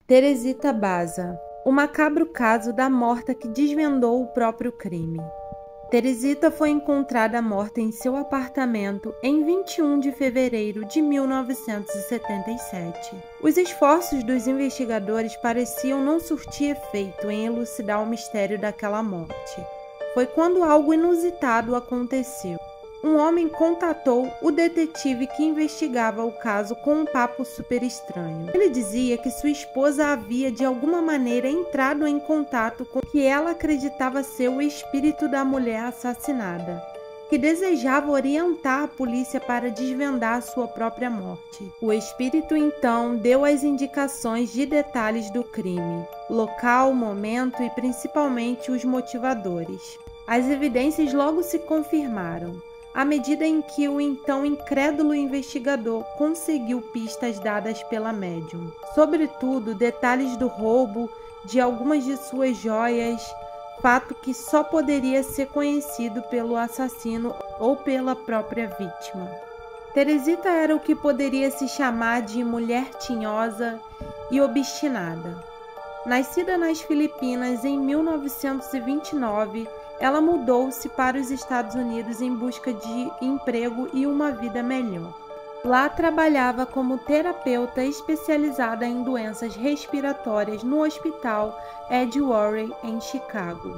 Teresita Baza, o macabro caso da morta que desvendou o próprio crime. Teresita foi encontrada morta em seu apartamento em 21 de fevereiro de 1977. Os esforços dos investigadores pareciam não surtir efeito em elucidar o mistério daquela morte. Foi quando algo inusitado aconteceu. Um homem contatou o detetive que investigava o caso com um papo super estranho. Ele dizia que sua esposa havia de alguma maneira entrado em contato com o que ela acreditava ser o espírito da mulher assassinada, que desejava orientar a polícia para desvendar sua própria morte. O espírito então deu as indicações de detalhes do crime, local, momento e principalmente os motivadores. As evidências logo se confirmaram, à medida em que o então incrédulo investigador conseguiu pistas dadas pela médium. Sobretudo, detalhes do roubo de algumas de suas joias, fato que só poderia ser conhecido pelo assassino ou pela própria vítima. Teresita era o que poderia se chamar de mulher tinhosa e obstinada. Nascida nas Filipinas em 1929, ela mudou-se para os Estados Unidos em busca de emprego e uma vida melhor. Lá trabalhava como terapeuta especializada em doenças respiratórias no Hospital Ed Warren, em Chicago.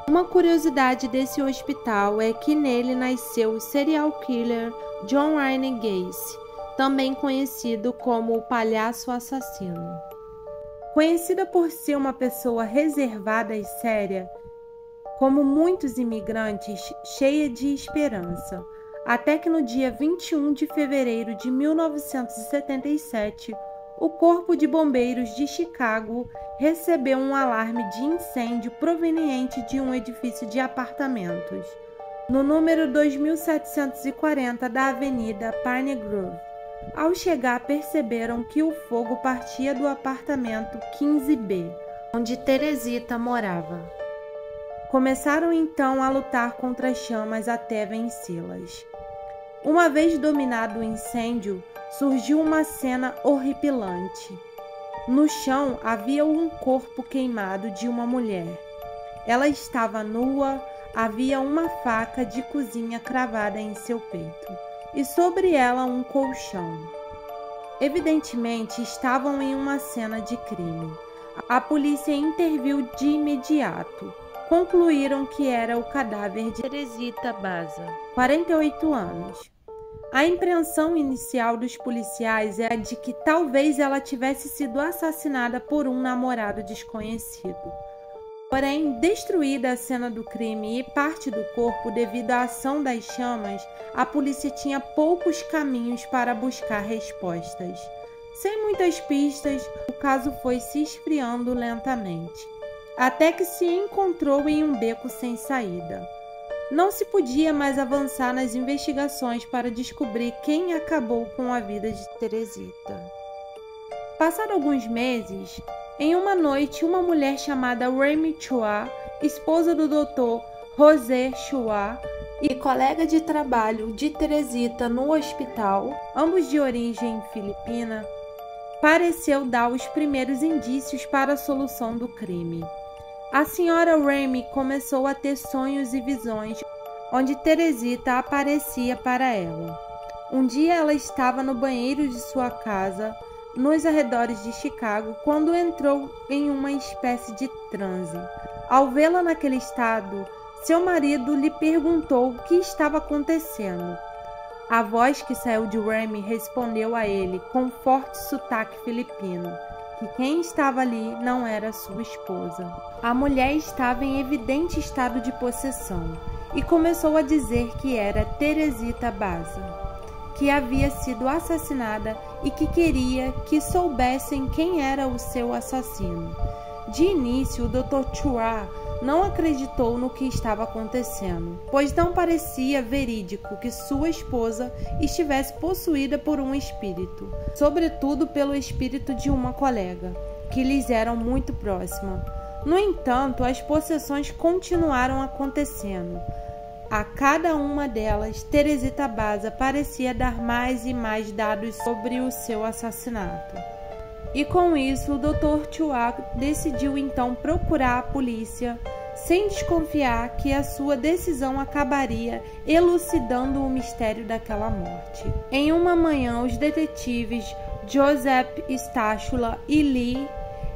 Uma curiosidade desse hospital é que nele nasceu o serial killer John Wayne Gacy, também conhecido como o Palhaço Assassino. Conhecida por ser uma pessoa reservada e séria, como muitos imigrantes, cheia de esperança, até que no dia 21 de fevereiro de 1977, o Corpo de Bombeiros de Chicago recebeu um alarme de incêndio proveniente de um edifício de apartamentos, no número 2740 da Avenida Pine Grove. Ao chegar, perceberam que o fogo partia do apartamento 15B, onde Teresita morava. Começaram então a lutar contra as chamas até vencê-las. Uma vez dominado o incêndio, surgiu uma cena horripilante. No chão havia um corpo queimado de uma mulher. Ela estava nua, havia uma faca de cozinha cravada em seu peito, e sobre ela um colchão. Evidentemente estavam em uma cena de crime. A polícia interviu de imediato. Concluíram que era o cadáver de Teresita Baza, 48 anos. A impressão inicial dos policiais é a de que talvez ela tivesse sido assassinada por um namorado desconhecido. Porém, destruída a cena do crime e parte do corpo devido à ação das chamas, a polícia tinha poucos caminhos para buscar respostas. Sem muitas pistas, o caso foi se esfriando lentamente, até que se encontrou em um beco sem saída. Não se podia mais avançar nas investigações para descobrir quem acabou com a vida de Teresita. Passados alguns meses, em uma noite, uma mulher chamada Remy Chua, esposa do Dr. José Chua e colega de trabalho de Teresita no hospital, ambos de origem filipina, pareceu dar os primeiros indícios para a solução do crime. A senhora Remy começou a ter sonhos e visões onde Teresita aparecia para ela. Um dia ela estava no banheiro de sua casa, nos arredores de Chicago, quando entrou em uma espécie de transe. Ao vê-la naquele estado, seu marido lhe perguntou o que estava acontecendo. A voz que saiu de Remy respondeu a ele com forte sotaque filipino que quem estava ali não era sua esposa. A mulher estava em evidente estado de possessão e começou a dizer que era Teresita Baza, que havia sido assassinada e que queria que soubessem quem era o seu assassino. De início, o Dr. Chua não acreditou no que estava acontecendo, pois não parecia verídico que sua esposa estivesse possuída por um espírito, sobretudo pelo espírito de uma colega, que lhes era muito próxima. No entanto, as possessões continuaram acontecendo. A cada uma delas, Teresita Baza parecia dar mais e mais dados sobre o seu assassinato. E com isso, o Dr. Chua decidiu então procurar a polícia, sem desconfiar que a sua decisão acabaria elucidando o mistério daquela morte. Em uma manhã, os detetives Joseph Stachula e Lee,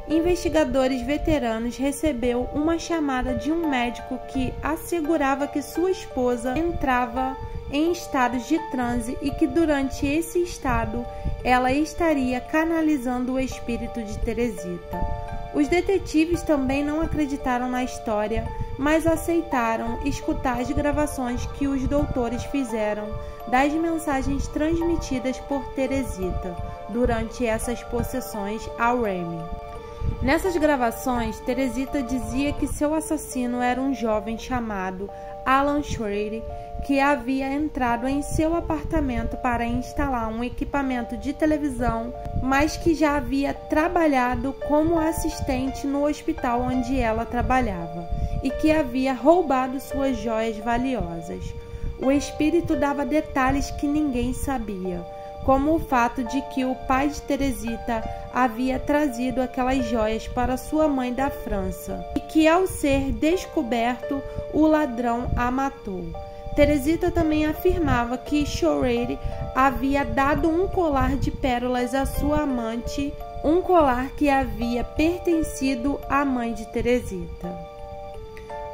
investigadores veteranos, recebeu uma chamada de um médico que assegurava que sua esposa entrava em estados de transe e que durante esse estado ela estaria canalizando o espírito de Teresita. Os detetives também não acreditaram na história, mas aceitaram escutar as gravações que os doutores fizeram das mensagens transmitidas por Teresita durante essas possessões ao Remy. Nessas gravações, Teresita dizia que seu assassino era um jovem chamado Alan Schrader, que havia entrado em seu apartamento para instalar um equipamento de televisão, mas que já havia trabalhado como assistente no hospital onde ela trabalhava e que havia roubado suas joias valiosas. O espírito dava detalhes que ninguém sabia, como o fato de que o pai de Teresita havia trazido aquelas joias para sua mãe da França e que, ao ser descoberto, o ladrão a matou. Teresita também afirmava que Schrader havia dado um colar de pérolas à sua amante, um colar que havia pertencido à mãe de Teresita.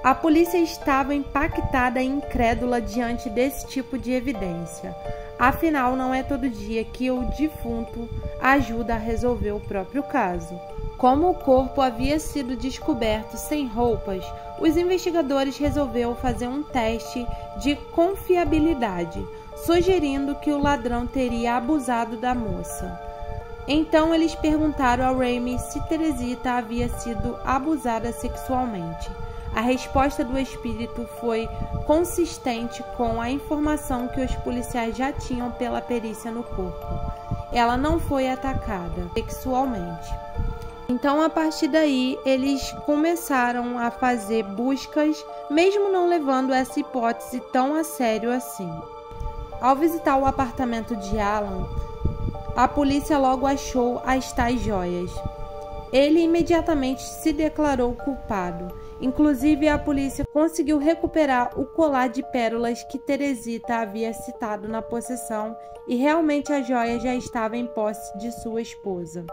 A polícia estava impactada e incrédula diante desse tipo de evidência. Afinal, não é todo dia que o defunto ajuda a resolver o próprio caso. Como o corpo havia sido descoberto sem roupas, os investigadores resolveram fazer um teste de confiabilidade, sugerindo que o ladrão teria abusado da moça. Então eles perguntaram ao Remy se Teresita havia sido abusada sexualmente. A resposta do espírito foi consistente com a informação que os policiais já tinham pela perícia no corpo. Ela não foi atacada sexualmente. Então, a partir daí, eles começaram a fazer buscas, mesmo não levando essa hipótese tão a sério assim. Ao visitar o apartamento de Alan, a polícia logo achou as tais joias. Ele imediatamente se declarou culpado. Inclusive, a polícia conseguiu recuperar o colar de pérolas que Teresita havia citado na possessão e realmente a joia já estava em posse de sua esposa.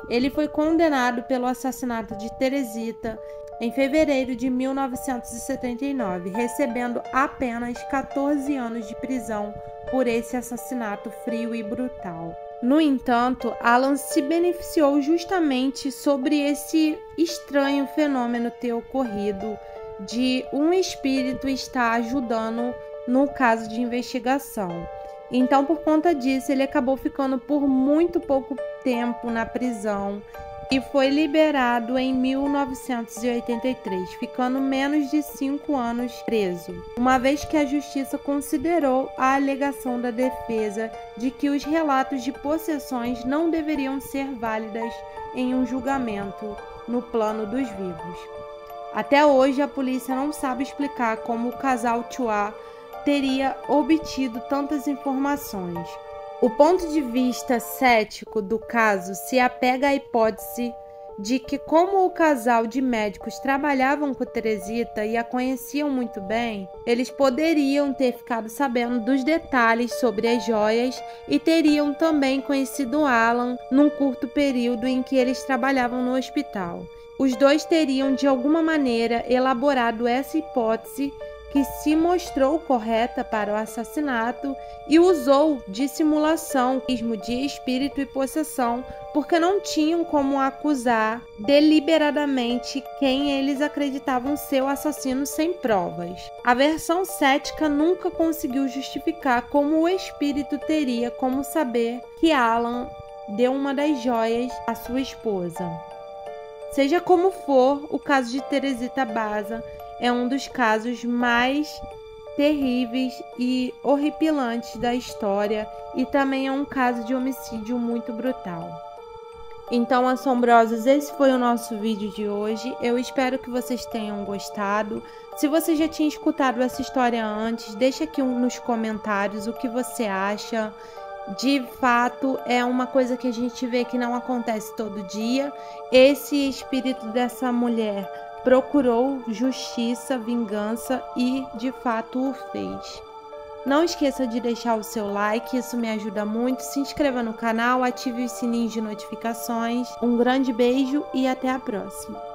Ele foi condenado pelo assassinato de Teresita em fevereiro de 1979, recebendo apenas 14 anos de prisão por esse assassinato frio e brutal. No entanto, Alan se beneficiou justamente sobre esse estranho fenômeno ter ocorrido de um espírito estar ajudando no caso de investigação. Então, por conta disso, ele acabou ficando por muito pouco tempo na prisão e foi liberado em 1983, ficando menos de 5 anos preso, uma vez que a justiça considerou a alegação da defesa de que os relatos de possessões não deveriam ser válidas em um julgamento no plano dos vivos. Até hoje, a polícia não sabe explicar como o casal Chua teria obtido tantas informações. O ponto de vista cético do caso se apega à hipótese de que, como o casal de médicos trabalhavam com Teresita e a conheciam muito bem, eles poderiam ter ficado sabendo dos detalhes sobre as joias e teriam também conhecido Alan num curto período em que eles trabalhavam no hospital. Os dois teriam, de alguma maneira, elaborado essa hipótese que se mostrou correta para o assassinato e usou de simulação de espírito e possessão, porque não tinham como acusar deliberadamente quem eles acreditavam ser o assassino sem provas. A versão cética nunca conseguiu justificar como o espírito teria como saber que Alan deu uma das joias à sua esposa. Seja como for, o caso de Teresita Baza é um dos casos mais terríveis e horripilantes da história e também é um caso de homicídio muito brutal. Então, assombrosos, esse foi o nosso vídeo de hoje. Eu espero que vocês tenham gostado. Se você já tinha escutado essa história antes, deixa aqui nos comentários o que você acha. De fato, é uma coisa que a gente vê que não acontece todo dia. Esse espírito dessa mulher procurou justiça, vingança e de fato o fez. Não esqueça de deixar o seu like, isso me ajuda muito. Se inscreva no canal, ative os sininhos de notificações. Um grande beijo e até a próxima.